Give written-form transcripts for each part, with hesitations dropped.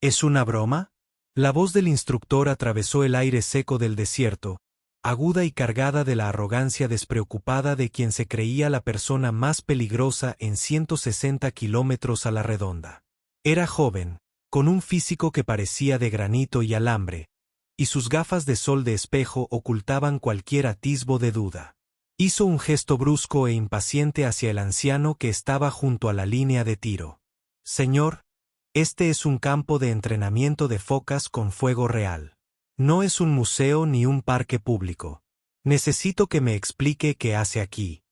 ¿Es una broma? La voz del instructor atravesó el aire seco del desierto, aguda y cargada de la arrogancia despreocupada de quien se creía la persona más peligrosa en 160 kilómetros a la redonda. Era joven, con un físico que parecía de granito y alambre, y sus gafas de sol de espejo ocultaban cualquier atisbo de duda. Hizo un gesto brusco e impaciente hacia el anciano que estaba junto a la línea de tiro. Señor, este es un campo de entrenamiento de focas con fuego real. No es un museo ni un parque público. Necesito que me explique qué hace aquí.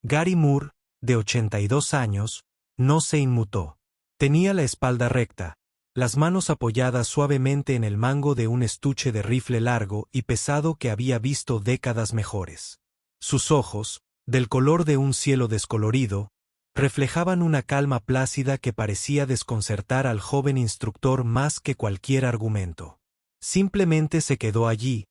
Gary Moore, de 82 años, no se inmutó. Tenía la espalda recta, las manos apoyadas suavemente en el mango de un estuche de rifle largo y pesado que había visto décadas mejores. Sus ojos, del color de un cielo descolorido, reflejaban una calma plácida que parecía desconcertar al joven instructor más que cualquier argumento. Simplemente se quedó allí,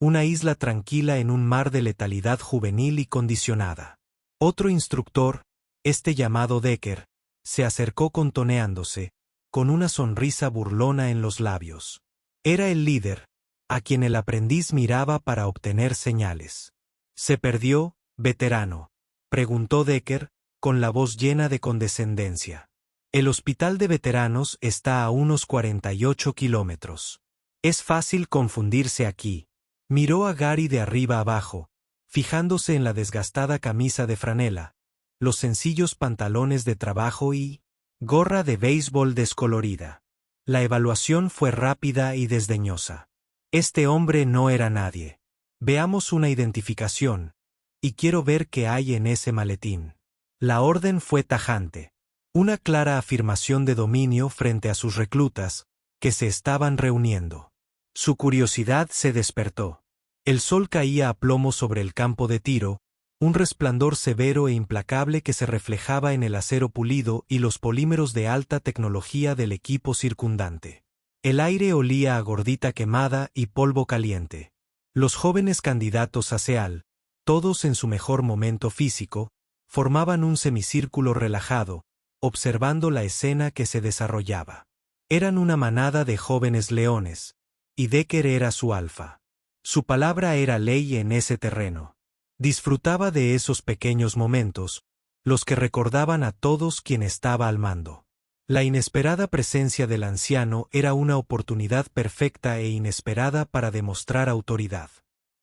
una isla tranquila en un mar de letalidad juvenil y condicionada. Otro instructor, este llamado Decker, se acercó contoneándose, con una sonrisa burlona en los labios. Era el líder, a quien el aprendiz miraba para obtener señales. ¿Se perdió, veterano?, preguntó Decker, con la voz llena de condescendencia. El hospital de veteranos está a unos 48 kilómetros. Es fácil confundirse aquí. Miró a Gary de arriba abajo, fijándose en la desgastada camisa de franela, los sencillos pantalones de trabajo y gorra de béisbol descolorida. La evaluación fue rápida y desdeñosa. Este hombre no era nadie. Veamos una identificación, y quiero ver qué hay en ese maletín. La orden fue tajante. Una clara afirmación de dominio frente a sus reclutas, que se estaban reuniendo. Su curiosidad se despertó. El sol caía a plomo sobre el campo de tiro, un resplandor severo e implacable que se reflejaba en el acero pulido y los polímeros de alta tecnología del equipo circundante. El aire olía a gordita quemada y polvo caliente. Los jóvenes candidatos a SEAL, todos en su mejor momento físico, formaban un semicírculo relajado, observando la escena que se desarrollaba. Eran una manada de jóvenes leones, y Decker era su alfa. Su palabra era ley en ese terreno. Disfrutaba de esos pequeños momentos, los que recordaban a todos quien estaba al mando. La inesperada presencia del anciano era una oportunidad perfecta e inesperada para demostrar autoridad.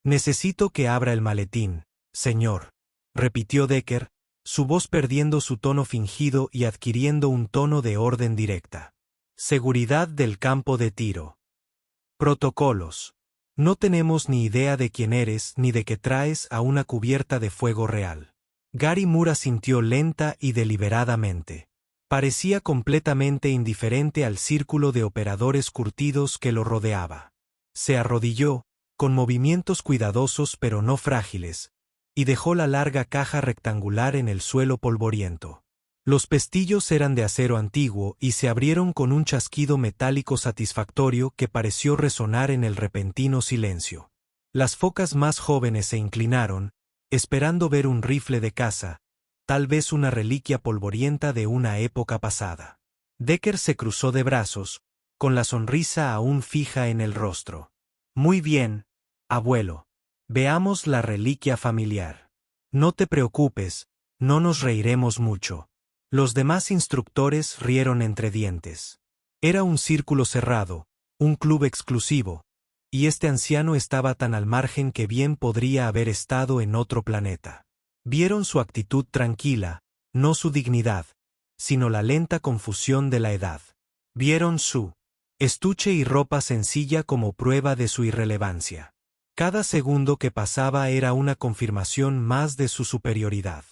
Necesito que abra el maletín, señor, repitió Decker, su voz perdiendo su tono fingido y adquiriendo un tono de orden directa. Seguridad del campo de tiro. Protocolos. No tenemos ni idea de quién eres ni de qué traes a una cubierta de fuego real. Gary Moore asintió lenta y deliberadamente. Parecía completamente indiferente al círculo de operadores curtidos que lo rodeaba. Se arrodilló, con movimientos cuidadosos pero no frágiles, y dejó la larga caja rectangular en el suelo polvoriento. Los pestillos eran de acero antiguo y se abrieron con un chasquido metálico satisfactorio que pareció resonar en el repentino silencio. Las focas más jóvenes se inclinaron, esperando ver un rifle de caza, tal vez una reliquia polvorienta de una época pasada. Decker se cruzó de brazos, con la sonrisa aún fija en el rostro. Muy bien, abuelo. Veamos la reliquia familiar. No te preocupes, no nos reiremos mucho. Los demás instructores rieron entre dientes. Era un círculo cerrado, un club exclusivo, y este anciano estaba tan al margen que bien podría haber estado en otro planeta. Vieron su actitud tranquila, no su dignidad, sino la lenta confusión de la edad. Vieron su estuche y ropa sencilla como prueba de su irrelevancia. Cada segundo que pasaba era una confirmación más de su superioridad.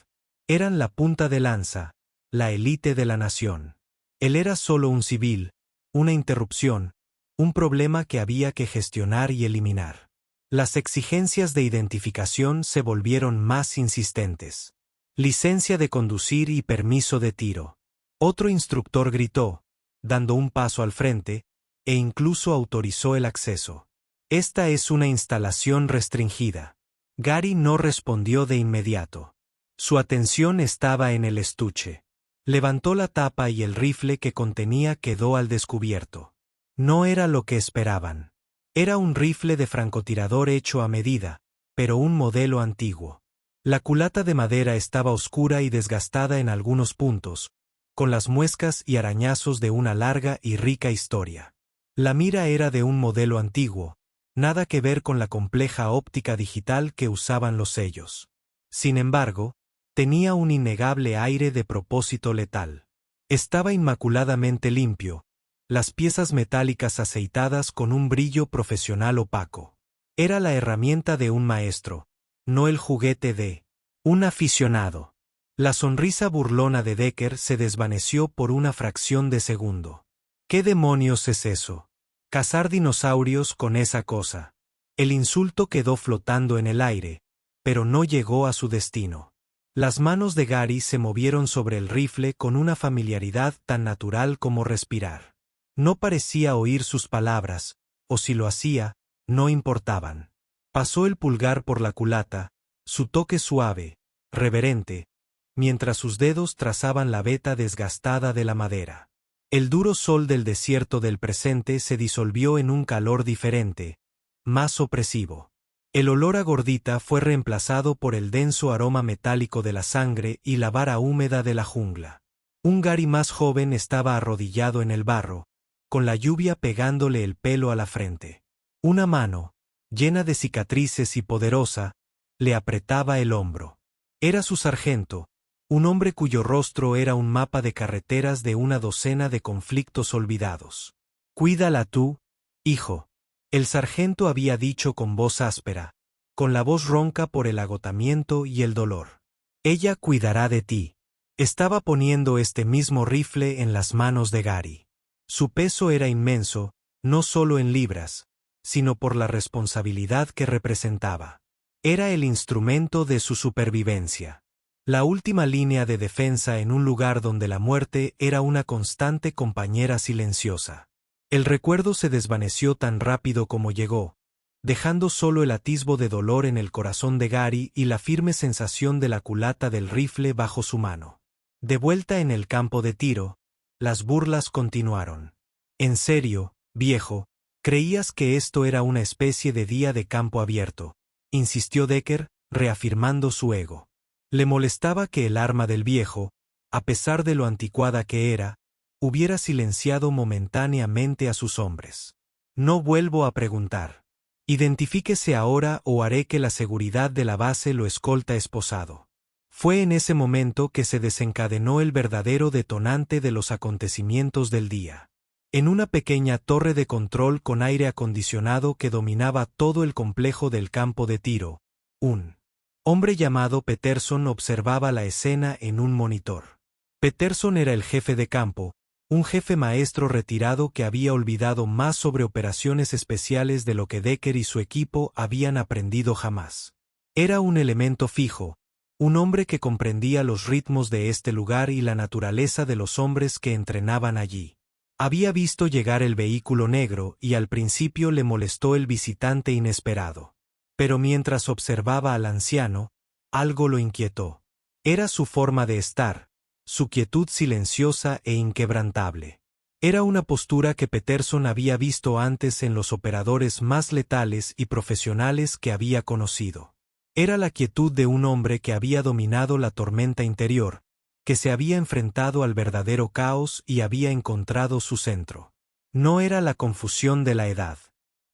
Eran la punta de lanza, la élite de la nación. Él era solo un civil, una interrupción, un problema que había que gestionar y eliminar. Las exigencias de identificación se volvieron más insistentes. Licencia de conducir y permiso de tiro. Otro instructor gritó, dando un paso al frente, e incluso autorizó el acceso. Esta es una instalación restringida. Gary no respondió de inmediato. Su atención estaba en el estuche. Levantó la tapa y el rifle que contenía quedó al descubierto. No era lo que esperaban. Era un rifle de francotirador hecho a medida, pero un modelo antiguo. La culata de madera estaba oscura y desgastada en algunos puntos, con las muescas y arañazos de una larga y rica historia. La mira era de un modelo antiguo, nada que ver con la compleja óptica digital que usaban los sellos. Sin embargo, tenía un innegable aire de propósito letal. Estaba inmaculadamente limpio, las piezas metálicas aceitadas con un brillo profesional opaco. Era la herramienta de un maestro, no el juguete de un aficionado. La sonrisa burlona de Decker se desvaneció por una fracción de segundo. ¿Qué demonios es eso? Cazar dinosaurios con esa cosa. El insulto quedó flotando en el aire, pero no llegó a su destino. Las manos de Gary se movieron sobre el rifle con una familiaridad tan natural como respirar. No parecía oír sus palabras, o si lo hacía, no importaban. Pasó el pulgar por la culata, su toque suave, reverente, mientras sus dedos trazaban la veta desgastada de la madera. El duro sol del desierto del presente se disolvió en un calor diferente, más opresivo. El olor a gordita fue reemplazado por el denso aroma metálico de la sangre y la vara húmeda de la jungla. Un Gary más joven estaba arrodillado en el barro, con la lluvia pegándole el pelo a la frente. Una mano, llena de cicatrices y poderosa, le apretaba el hombro. Era su sargento, un hombre cuyo rostro era un mapa de carreteras de una docena de conflictos olvidados. «Cuídala tú, hijo», el sargento había dicho con voz áspera, con la voz ronca por el agotamiento y el dolor. «Ella cuidará de ti». Estaba poniendo este mismo rifle en las manos de Gary. Su peso era inmenso, no solo en libras, sino por la responsabilidad que representaba. Era el instrumento de su supervivencia. La última línea de defensa en un lugar donde la muerte era una constante compañera silenciosa. El recuerdo se desvaneció tan rápido como llegó, dejando solo el atisbo de dolor en el corazón de Gary y la firme sensación de la culata del rifle bajo su mano. De vuelta en el campo de tiro, las burlas continuaron. «En serio, viejo, ¿creías que esto era una especie de día de campo abierto?», insistió Decker, reafirmando su ego. Le molestaba que el arma del viejo, a pesar de lo anticuada que era, hubiera silenciado momentáneamente a sus hombres. «No vuelvo a preguntar. Identifíquese ahora o haré que la seguridad de la base lo escolta esposado». Fue en ese momento que se desencadenó el verdadero detonante de los acontecimientos del día. En una pequeña torre de control con aire acondicionado que dominaba todo el complejo del campo de tiro, un hombre llamado Peterson observaba la escena en un monitor. Peterson era el jefe de campo, un jefe maestro retirado que había olvidado más sobre operaciones especiales de lo que Decker y su equipo habían aprendido jamás. Era un elemento fijo, un hombre que comprendía los ritmos de este lugar y la naturaleza de los hombres que entrenaban allí. Había visto llegar el vehículo negro y al principio le molestó el visitante inesperado. Pero mientras observaba al anciano, algo lo inquietó. Era su forma de estar, su quietud silenciosa e inquebrantable. Era una postura que Peterson había visto antes en los operadores más letales y profesionales que había conocido. Era la quietud de un hombre que había dominado la tormenta interior, que se había enfrentado al verdadero caos y había encontrado su centro. No era la confusión de la edad.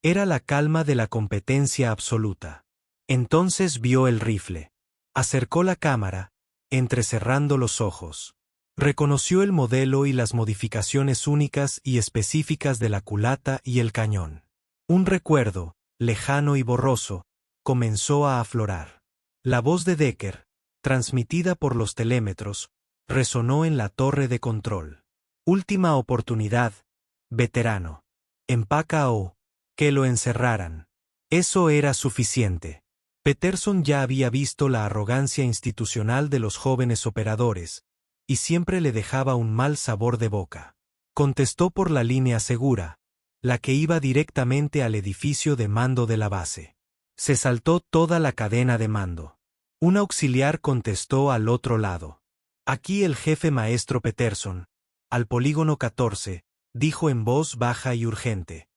Era la calma de la competencia absoluta. Entonces vio el rifle. Acercó la cámara, entrecerrando los ojos. Reconoció el modelo y las modificaciones únicas y específicas de la culata y el cañón. Un recuerdo, lejano y borroso, comenzó a aflorar. La voz de Decker, transmitida por los telémetros, resonó en la torre de control. «Última oportunidad, veterano. Empaca o que lo encerraran». Eso era suficiente. Peterson ya había visto la arrogancia institucional de los jóvenes operadores, y siempre le dejaba un mal sabor de boca. Contestó por la línea segura, la que iba directamente al edificio de mando de la base. Se saltó toda la cadena de mando. Un auxiliar contestó al otro lado. «Aquí el jefe maestro Peterson, al polígono 14, dijo en voz baja y urgente.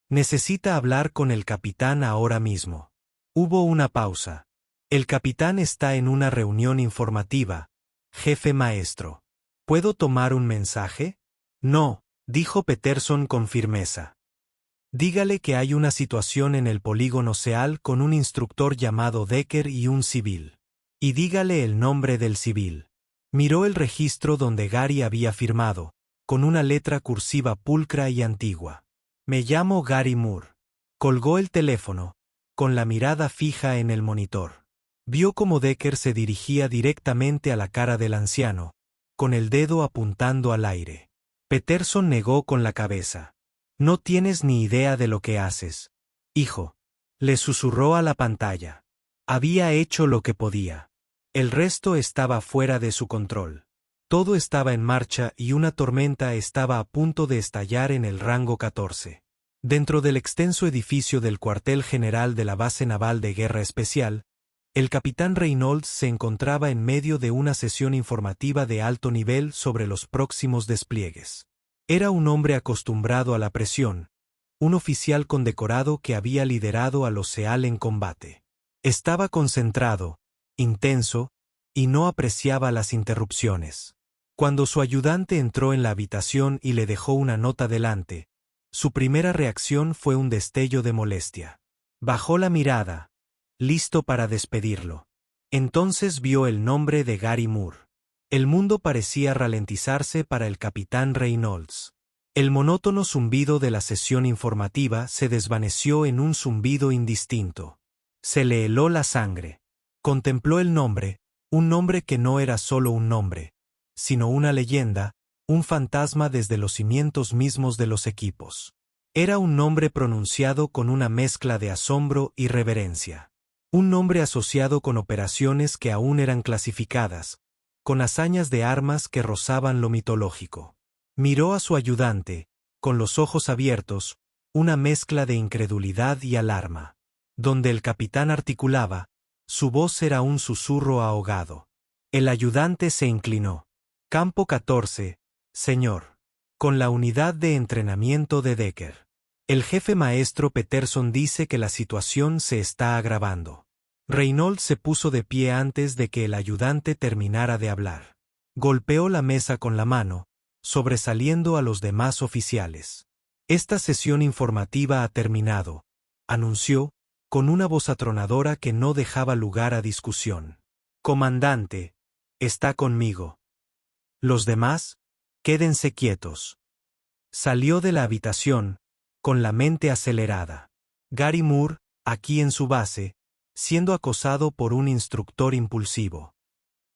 Necesita hablar con el capitán ahora mismo. Hubo una pausa. El capitán está en una reunión informativa, jefe maestro. ¿Puedo tomar un mensaje? No, dijo Peterson con firmeza. Dígale que hay una situación en el polígono SEAL con un instructor llamado Decker y un civil. Y dígale el nombre del civil. Miró el registro donde Gary había firmado, con una letra cursiva pulcra y antigua. Me llamo Gary Moore. Colgó el teléfono, con la mirada fija en el monitor. Vio cómo Decker se dirigía directamente a la cara del anciano, con el dedo apuntando al aire. Peterson negó con la cabeza. No tienes ni idea de lo que haces, hijo. Le susurró a la pantalla. Había hecho lo que podía. El resto estaba fuera de su control. Todo estaba en marcha y una tormenta estaba a punto de estallar en el rango 14. Dentro del extenso edificio del cuartel general de la Base Naval de Guerra Especial, el capitán Reynolds se encontraba en medio de una sesión informativa de alto nivel sobre los próximos despliegues. Era un hombre acostumbrado a la presión, un oficial condecorado que había liderado a los SEAL en combate. Estaba concentrado, intenso, y no apreciaba las interrupciones. Cuando su ayudante entró en la habitación y le dejó una nota delante, su primera reacción fue un destello de molestia. Bajó la mirada, listo para despedirlo. Entonces vio el nombre de Gary Moore. El mundo parecía ralentizarse para el capitán Reynolds. El monótono zumbido de la sesión informativa se desvaneció en un zumbido indistinto. Se le heló la sangre. Contempló el nombre, un nombre que no era solo un nombre, sino una leyenda, un fantasma desde los cimientos mismos de los equipos. Era un nombre pronunciado con una mezcla de asombro y reverencia. Un nombre asociado con operaciones que aún eran clasificadas, con hazañas de armas que rozaban lo mitológico. Miró a su ayudante, con los ojos abiertos, una mezcla de incredulidad y alarma. Donde el capitán articulaba, su voz era un susurro ahogado. El ayudante se inclinó. Campo 14, señor. Con la unidad de entrenamiento de Decker. El jefe maestro Peterson dice que la situación se está agravando. Reynolds se puso de pie antes de que el ayudante terminara de hablar. Golpeó la mesa con la mano, sobresaliendo a los demás oficiales. Esta sesión informativa ha terminado, anunció, con una voz atronadora que no dejaba lugar a discusión. Comandante, está conmigo. Los demás, quédense quietos. Salió de la habitación, con la mente acelerada. Gary Moore, aquí en su base, siendo acosado por un instructor impulsivo.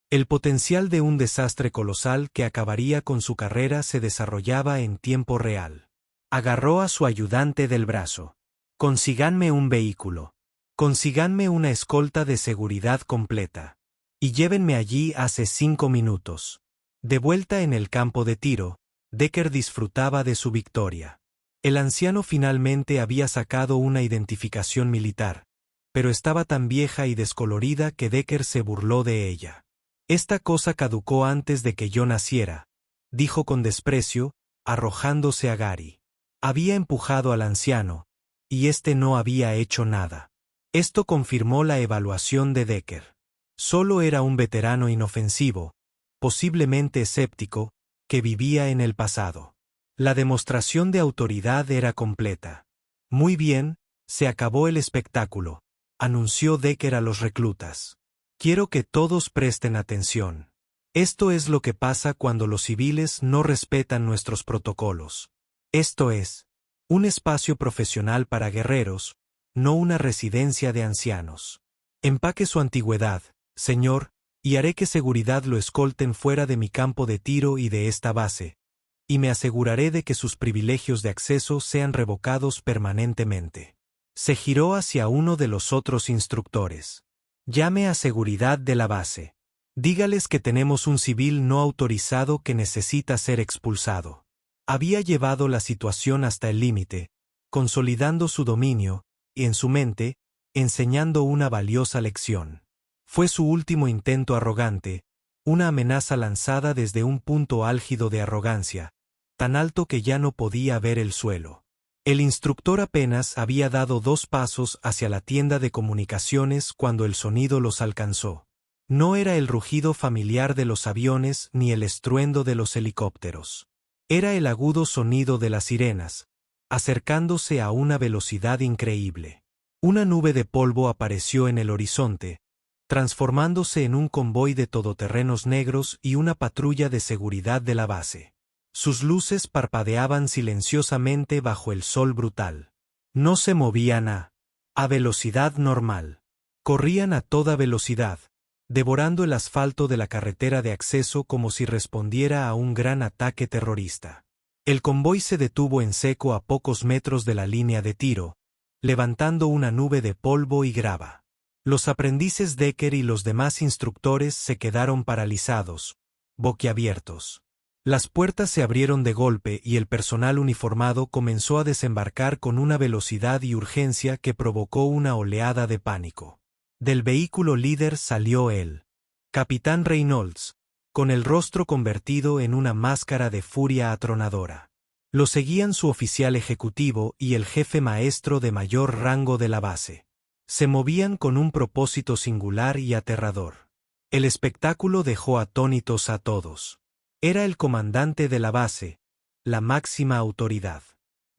El potencial de un desastre colosal que acabaría con su carrera se desarrollaba en tiempo real. Agarró a su ayudante del brazo. Consíganme un vehículo. Consíganme una escolta de seguridad completa. Y llévenme allí hace 5 minutos. De vuelta en el campo de tiro, Decker disfrutaba de su victoria. El anciano finalmente había sacado una identificación militar, pero estaba tan vieja y descolorida que Decker se burló de ella. Esta cosa caducó antes de que yo naciera, dijo con desprecio, arrojándose a Gary. Había empujado al anciano, y éste no había hecho nada. Esto confirmó la evaluación de Decker. Solo era un veterano inofensivo, posiblemente escéptico, que vivía en el pasado. La demostración de autoridad era completa. Muy bien, se acabó el espectáculo, anunció Decker a los reclutas. Quiero que todos presten atención. Esto es lo que pasa cuando los civiles no respetan nuestros protocolos. Esto es, un espacio profesional para guerreros, no una residencia de ancianos. Empaque su antigüedad, señor, y haré que seguridad lo escolten fuera de mi campo de tiro y de esta base, y me aseguraré de que sus privilegios de acceso sean revocados permanentemente. Se giró hacia uno de los otros instructores. Llame a seguridad de la base. Dígales que tenemos un civil no autorizado que necesita ser expulsado. Había llevado la situación hasta el límite, consolidando su dominio, y en su mente, enseñando una valiosa lección. Fue su último intento arrogante, una amenaza lanzada desde un punto álgido de arrogancia, tan alto que ya no podía ver el suelo. El instructor apenas había dado 2 pasos hacia la tienda de comunicaciones cuando el sonido los alcanzó. No era el rugido familiar de los aviones ni el estruendo de los helicópteros. Era el agudo sonido de las sirenas, acercándose a una velocidad increíble. Una nube de polvo apareció en el horizonte, transformándose en un convoy de todoterrenos negros y una patrulla de seguridad de la base. Sus luces parpadeaban silenciosamente bajo el sol brutal. No se movían a velocidad normal. Corrían a toda velocidad, devorando el asfalto de la carretera de acceso como si respondiera a un gran ataque terrorista. El convoy se detuvo en seco a pocos metros de la línea de tiro, levantando una nube de polvo y grava. Los aprendices Decker y los demás instructores se quedaron paralizados, boquiabiertos. Las puertas se abrieron de golpe y el personal uniformado comenzó a desembarcar con una velocidad y urgencia que provocó una oleada de pánico. Del vehículo líder salió el capitán Reynolds, con el rostro convertido en una máscara de furia atronadora. Lo seguían su oficial ejecutivo y el jefe maestro de mayor rango de la base. Se movían con un propósito singular y aterrador. El espectáculo dejó atónitos a todos. Era el comandante de la base, la máxima autoridad.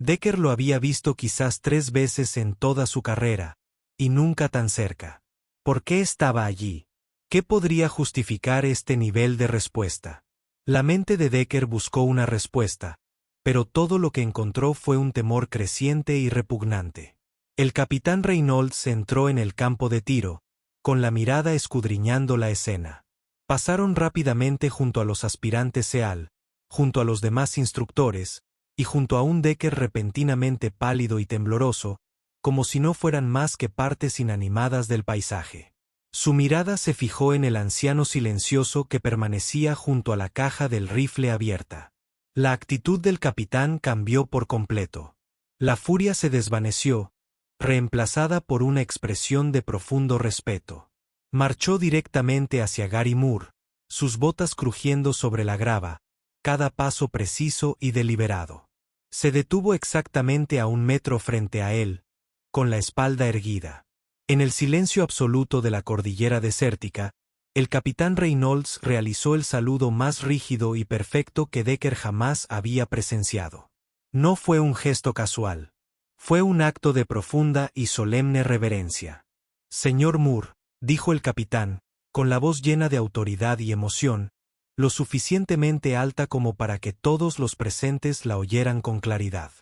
Decker lo había visto quizás 3 veces en toda su carrera, y nunca tan cerca. ¿Por qué estaba allí? ¿Qué podría justificar este nivel de respuesta? La mente de Decker buscó una respuesta, pero todo lo que encontró fue un temor creciente y repugnante. El capitán Reynolds entró en el campo de tiro, con la mirada escudriñando la escena. Pasaron rápidamente junto a los aspirantes SEAL, junto a los demás instructores, y junto a un Decker repentinamente pálido y tembloroso, como si no fueran más que partes inanimadas del paisaje. Su mirada se fijó en el anciano silencioso que permanecía junto a la caja del rifle abierta. La actitud del capitán cambió por completo. La furia se desvaneció, reemplazada por una expresión de profundo respeto. Marchó directamente hacia Gary Moore, sus botas crujiendo sobre la grava, cada paso preciso y deliberado. Se detuvo exactamente a 1 metro frente a él, con la espalda erguida. En el silencio absoluto de la cordillera desértica, el capitán Reynolds realizó el saludo más rígido y perfecto que Decker jamás había presenciado. No fue un gesto casual. Fue un acto de profunda y solemne reverencia. Señor Moore, dijo el capitán, con la voz llena de autoridad y emoción, lo suficientemente alta como para que todos los presentes la oyeran con claridad.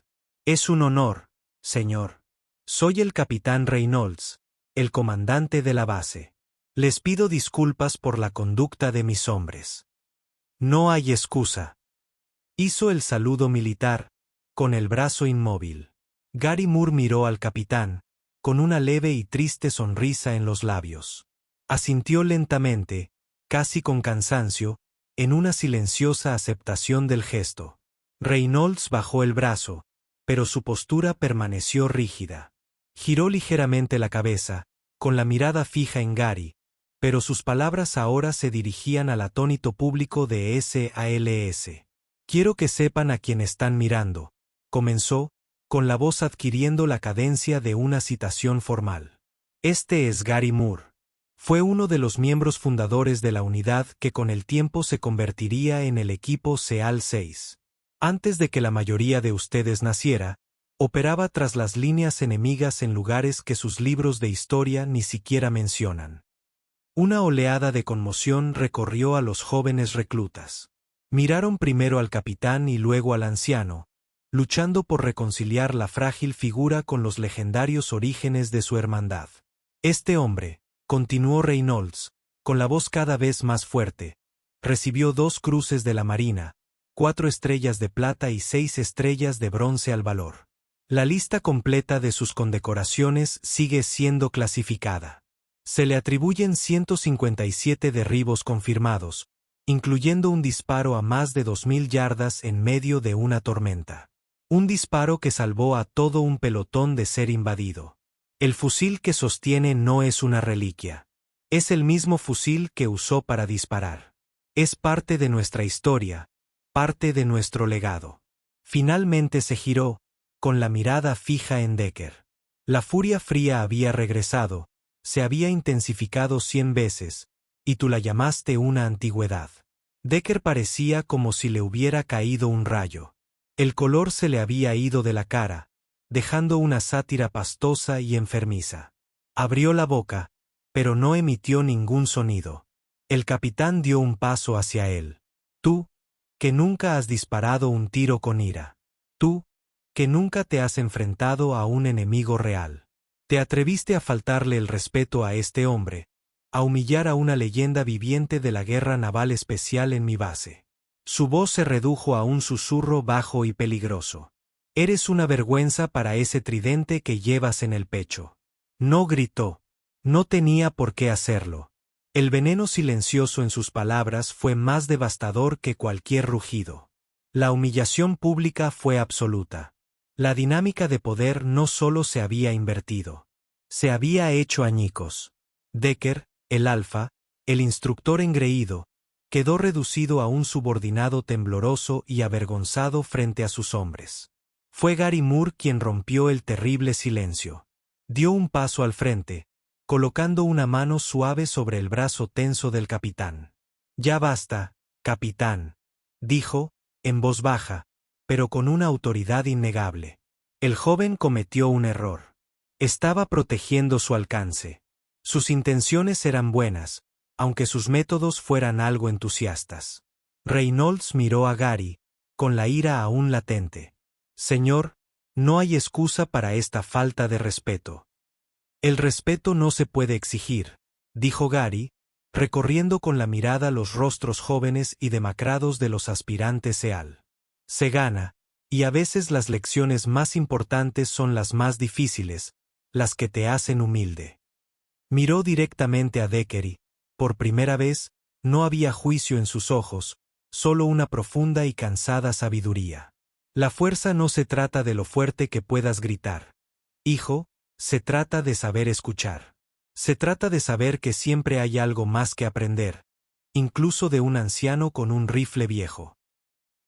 Es un honor, señor. Soy el capitán Reynolds, el comandante de la base. Les pido disculpas por la conducta de mis hombres. No hay excusa. Hizo el saludo militar, con el brazo inmóvil. Gary Moore miró al capitán, con una leve y triste sonrisa en los labios. Asintió lentamente, casi con cansancio, en una silenciosa aceptación del gesto. Reynolds bajó el brazo, pero su postura permaneció rígida. Giró ligeramente la cabeza, con la mirada fija en Gary, pero sus palabras ahora se dirigían al atónito público de SALS. Quiero que sepan a quién están mirando, comenzó, con la voz adquiriendo la cadencia de una citación formal. Este es Gary Moore. Fue uno de los miembros fundadores de la unidad que con el tiempo se convertiría en el equipo SEAL 6. Antes de que la mayoría de ustedes naciera, operaba tras las líneas enemigas en lugares que sus libros de historia ni siquiera mencionan. Una oleada de conmoción recorrió a los jóvenes reclutas. Miraron primero al capitán y luego al anciano, luchando por reconciliar la frágil figura con los legendarios orígenes de su hermandad. Este hombre, continuó Reynolds, con la voz cada vez más fuerte, recibió 2 cruces de la Marina, 4 estrellas de plata y 6 estrellas de bronce al valor. La lista completa de sus condecoraciones sigue siendo clasificada. Se le atribuyen 157 derribos confirmados, incluyendo un disparo a más de 2000 yardas en medio de una tormenta. Un disparo que salvó a todo un pelotón de ser invadido. El fusil que sostiene no es una reliquia. Es el mismo fusil que usó para disparar. Es parte de nuestra historia, parte de nuestro legado. Finalmente se giró, con la mirada fija en Decker. La furia fría había regresado, se había intensificado 100 veces, y tú la llamaste una antigüedad. Decker parecía como si le hubiera caído un rayo. El color se le había ido de la cara, dejando una sátira pastosa y enfermiza. Abrió la boca, pero no emitió ningún sonido. El capitán dio un paso hacia él. Tú, que nunca has disparado un tiro con ira. Tú, que nunca te has enfrentado a un enemigo real. Te atreviste a faltarle el respeto a este hombre, a humillar a una leyenda viviente de la guerra naval especial en mi base. Su voz se redujo a un susurro bajo y peligroso. Eres una vergüenza para ese tridente que llevas en el pecho. No gritó. No tenía por qué hacerlo. El veneno silencioso en sus palabras fue más devastador que cualquier rugido. La humillación pública fue absoluta. La dinámica de poder no solo se había invertido. Se había hecho añicos. Decker, el alfa, el instructor engreído, quedó reducido a un subordinado tembloroso y avergonzado frente a sus hombres. Fue Gary Moore quien rompió el terrible silencio. Dio un paso al frente, colocando una mano suave sobre el brazo tenso del capitán. «Ya basta, capitán», dijo, en voz baja, pero con una autoridad innegable. El joven cometió un error. Estaba protegiendo su alcance. Sus intenciones eran buenas, aunque sus métodos fueran algo entusiastas. Reynolds miró a Gary, con la ira aún latente. «Señor, no hay excusa para esta falta de respeto». «El respeto no se puede exigir», dijo Gary, recorriendo con la mirada los rostros jóvenes y demacrados de los aspirantes SEAL. «Se gana, y a veces las lecciones más importantes son las más difíciles, las que te hacen humilde». Miró directamente a Decker y, por primera vez, no había juicio en sus ojos, solo una profunda y cansada sabiduría. La fuerza no se trata de lo fuerte que puedas gritar. Hijo, se trata de saber escuchar. Se trata de saber que siempre hay algo más que aprender, incluso de un anciano con un rifle viejo.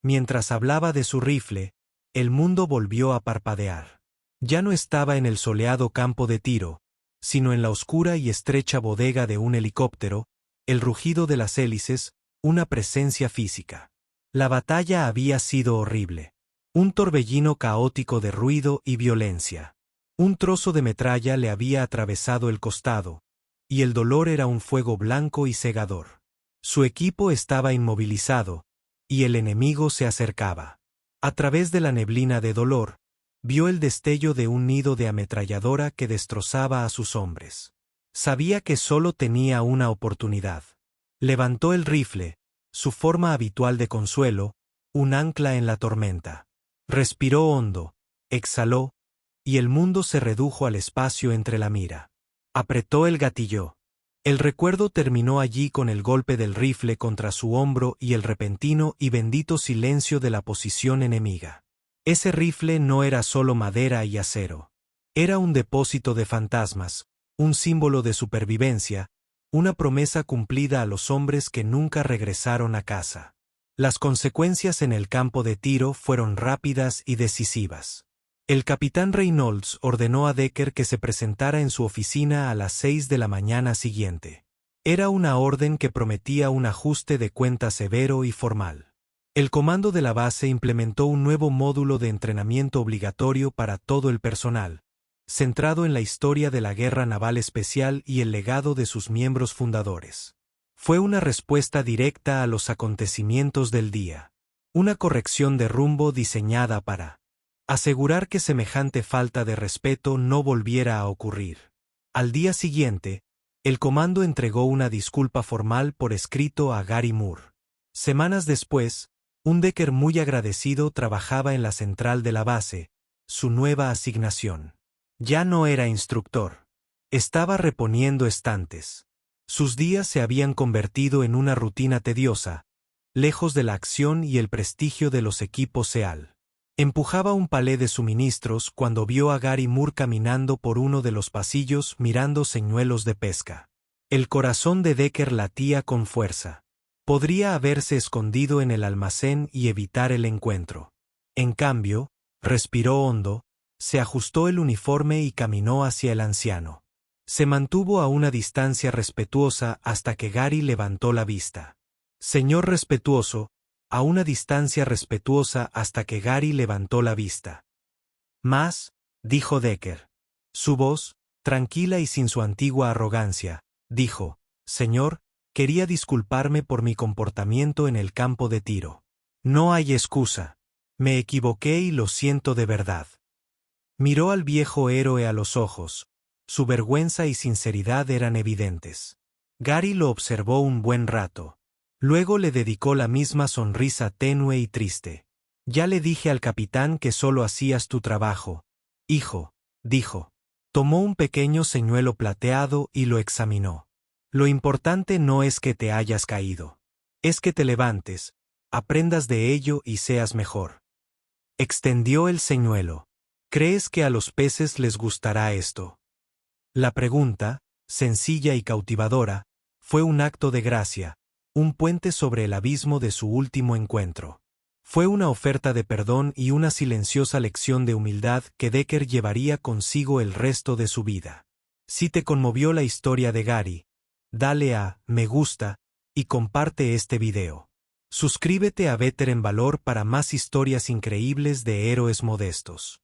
Mientras hablaba de su rifle, el mundo volvió a parpadear. Ya no estaba en el soleado campo de tiro, sino en la oscura y estrecha bodega de un helicóptero, el rugido de las hélices, una presencia física. La batalla había sido horrible. Un torbellino caótico de ruido y violencia. Un trozo de metralla le había atravesado el costado, y el dolor era un fuego blanco y cegador. Su equipo estaba inmovilizado, y el enemigo se acercaba. A través de la neblina de dolor, vio el destello de un nido de ametralladora que destrozaba a sus hombres. Sabía que solo tenía una oportunidad. Levantó el rifle, su forma habitual de consuelo, un ancla en la tormenta. Respiró hondo, exhaló, y el mundo se redujo al espacio entre la mira. Apretó el gatillo. El recuerdo terminó allí con el golpe del rifle contra su hombro y el repentino y bendito silencio de la posición enemiga. Ese rifle no era solo madera y acero. Era un depósito de fantasmas, un símbolo de supervivencia, una promesa cumplida a los hombres que nunca regresaron a casa. Las consecuencias en el campo de tiro fueron rápidas y decisivas. El capitán Reynolds ordenó a Decker que se presentara en su oficina a las 6 de la mañana siguiente. Era una orden que prometía un ajuste de cuentas severo y formal. El comando de la base implementó un nuevo módulo de entrenamiento obligatorio para todo el personal, centrado en la historia de la Guerra Naval Especial y el legado de sus miembros fundadores. Fue una respuesta directa a los acontecimientos del día. Una corrección de rumbo diseñada para asegurar que semejante falta de respeto no volviera a ocurrir. Al día siguiente, el comando entregó una disculpa formal por escrito a Gary Moore. Semanas después, un Decker muy agradecido trabajaba en la central de la base, su nueva asignación. Ya no era instructor. Estaba reponiendo estantes. Sus días se habían convertido en una rutina tediosa, lejos de la acción y el prestigio de los equipos SEAL. Empujaba un palé de suministros cuando vio a Gary Moore caminando por uno de los pasillos mirando señuelos de pesca. El corazón de Decker latía con fuerza. Podría haberse escondido en el almacén y evitar el encuentro. En cambio, respiró hondo, se ajustó el uniforme y caminó hacia el anciano. Se mantuvo a una distancia respetuosa hasta que Gary levantó la vista. Señor respetuoso, a una distancia respetuosa hasta que Gary levantó la vista. Más, dijo Decker. Su voz, tranquila y sin su antigua arrogancia, dijo, Señor, quería disculparme por mi comportamiento en el campo de tiro. No hay excusa. Me equivoqué y lo siento de verdad. Miró al viejo héroe a los ojos. Su vergüenza y sinceridad eran evidentes. Gary lo observó un buen rato. Luego le dedicó la misma sonrisa tenue y triste. Ya le dije al capitán que solo hacías tu trabajo. Hijo, dijo. Tomó un pequeño señuelo plateado y lo examinó. Lo importante no es que te hayas caído. Es que te levantes, aprendas de ello y seas mejor. Extendió el señuelo. ¿Crees que a los peces les gustará esto? La pregunta, sencilla y cautivadora, fue un acto de gracia, un puente sobre el abismo de su último encuentro. Fue una oferta de perdón y una silenciosa lección de humildad que Decker llevaría consigo el resto de su vida. Si te conmovió la historia de Gary, dale a me gusta y comparte este video. Suscríbete a Veteran Valor para más historias increíbles de héroes modestos.